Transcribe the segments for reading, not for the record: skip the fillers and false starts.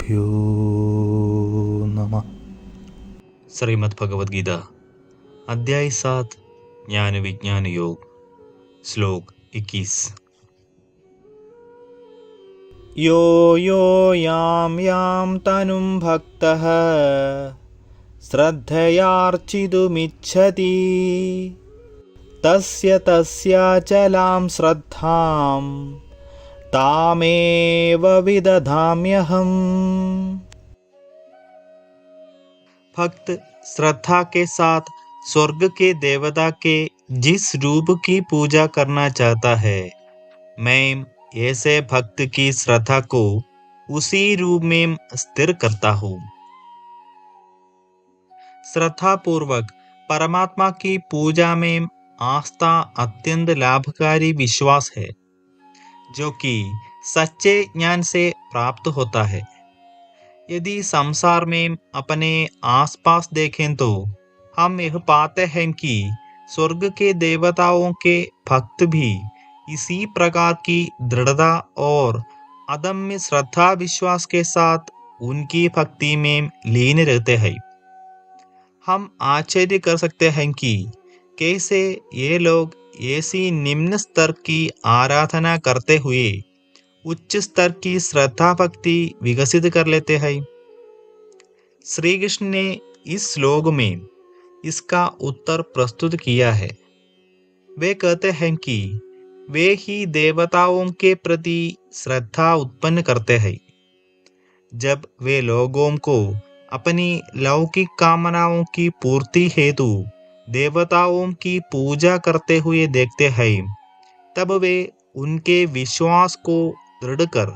श्रीगुरुभ्यो नमः। श्रीमद् भगवद गीता अध्याय 7 ज्ञान विज्ञान योग श्लोक 21। यो यो यां यां तनुं भक्तः श्रद्धयार्चितुमिच्छति तस्य तस्याचलां श्रद्धां तामेव विदधाम्यहम्। भक्त श्रद्धा के साथ स्वर्ग के देवता के जिस रूप की पूजा करना चाहता है, मैं ऐसे भक्त की श्रद्धा को उसी रूप में स्थिर करता हूँ। श्रद्धा पूर्वक परमात्मा की पूजा में आस्था अत्यंत लाभकारी विश्वास है, जो कि सच्चे ज्ञान से प्राप्त होता है। यदि संसार में अपने आसपास देखें तो हम यह पाते हैं कि स्वर्ग के देवताओं के भक्त भी इसी प्रकार की दृढ़ता और अदम्य श्रद्धा विश्वास के साथ उनकी भक्ति में लीन रहते हैं। हम आश्चर्य कर सकते हैं कि कैसे ये लोग ऐसी निम्न स्तर की आराधना करते हुए उच्च स्तर की श्रद्धा भक्ति विकसित कर लेते हैं। श्री कृष्ण ने इस श्लोक में इसका उत्तर प्रस्तुत किया है। वे कहते हैं कि वे ही देवताओं के प्रति श्रद्धा उत्पन्न करते हैं जब वे लोगों को अपनी लौकिक कामनाओं की पूर्ति हेतु देवताओं की पूजा करते हुए देखते हैं, तब वे उनके विश्वास को दृढ़ कर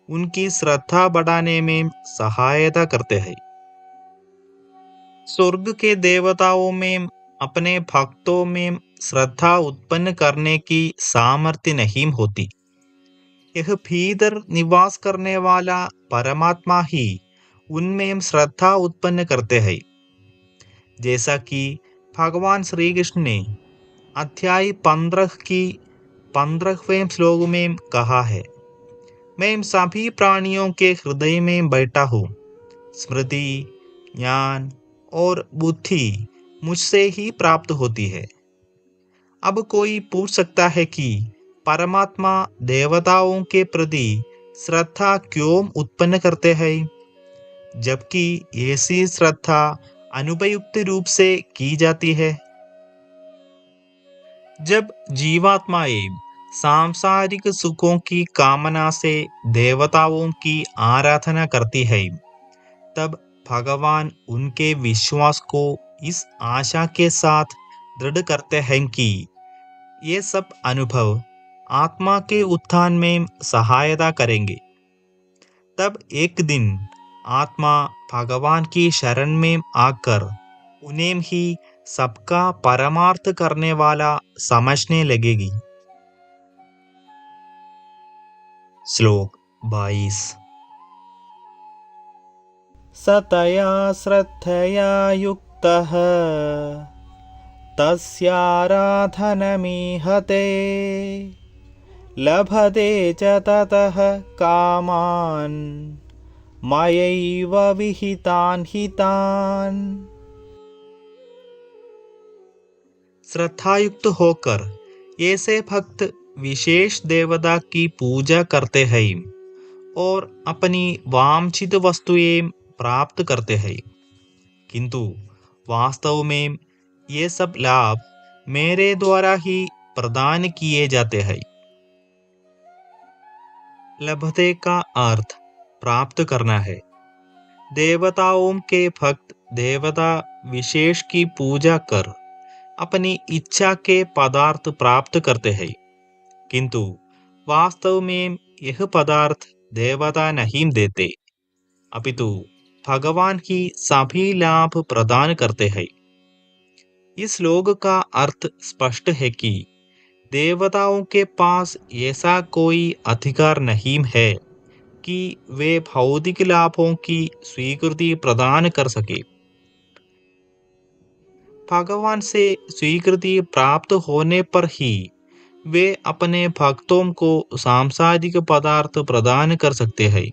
उनकी श्रद्धा बढ़ाने में सहायता करते हैं। स्वर्ग के देवताओं में अपने भक्तों में श्रद्धा उत्पन्न करने की सामर्थ्य नहीं होती। यह भीतर निवास करने वाला परमात्मा ही उनमें श्रद्धा उत्पन्न करते हैं। जैसा कि भगवान श्री कृष्ण ने अध्याय 15 की 15वें श्लोक में कहा है, मैं सभी प्राणियों के हृदय में बैठा हूँ। स्मृति, ज्ञान और बुद्धि मुझसे ही प्राप्त होती है। अब कोई पूछ सकता है कि परमात्मा देवताओं के प्रति श्रद्धा क्यों उत्पन्न करते हैं, जबकि ऐसी श्रद्धा अनुपयुक्त रूप से की जाती है। जब जीवात्माएं सांसारिक सुखों की कामना से देवताओं की आराधना करती है, तब भगवान उनके विश्वास को इस आशा के साथ दृढ़ करते हैं कि ये सब अनुभव आत्मा के उत्थान में सहायता करेंगे। तब एक दिन आत्मा भगवान की शरण में आकर उन्हें ही सबका परमार्थ करने वाला समझने लगेगी। श्लोक 22। सतया श्रद्धया युक्तः तस्याराधनमीहते लभते च ततः कामान् मयैव विहितान् हितान्। श्रद्धायुक्त होकर ऐसे भक्त विशेष देवता की पूजा करते हैं और अपनी वांछित वस्तुएं प्राप्त करते हैं, किंतु वास्तव में ये सब लाभ मेरे द्वारा ही प्रदान किए जाते हैं। लभते का अर्थ प्राप्त करना है। देवताओं के भक्त देवता विशेष की पूजा कर अपनी इच्छा के पदार्थ प्राप्त करते हैं, किंतु वास्तव में यह पदार्थ देवता नहीं देते, अपितु भगवान ही सभी लाभ प्रदान करते हैं। इस श्लोक का अर्थ स्पष्ट है कि देवताओं के पास ऐसा कोई अधिकार नहीं है कि वे भौतिक लाभों की स्वीकृति प्रदान कर सके। भगवान से स्वीकृति प्राप्त होने पर ही वे अपने भक्तों को सांसारिक पदार्थ प्रदान कर सकते हैं।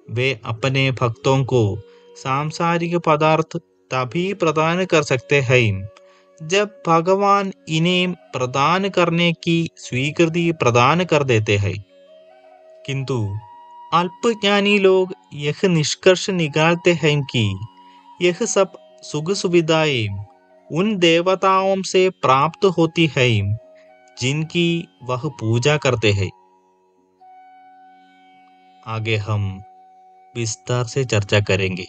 वे अपने भक्तों को सांसारिक पदार्थ तभी प्रदान कर सकते हैं जब भगवान इन्हें प्रदान करने की स्वीकृति प्रदान कर देते हैं। किंतु अल्पज्ञानी लोग यह निष्कर्ष निकालते हैं कि यह सब सुख सुविधाएं उन देवताओं से प्राप्त होती है जिनकी वह पूजा करते हैं। आगे हम विस्तार से चर्चा करेंगे।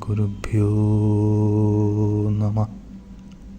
गुरुभ्यो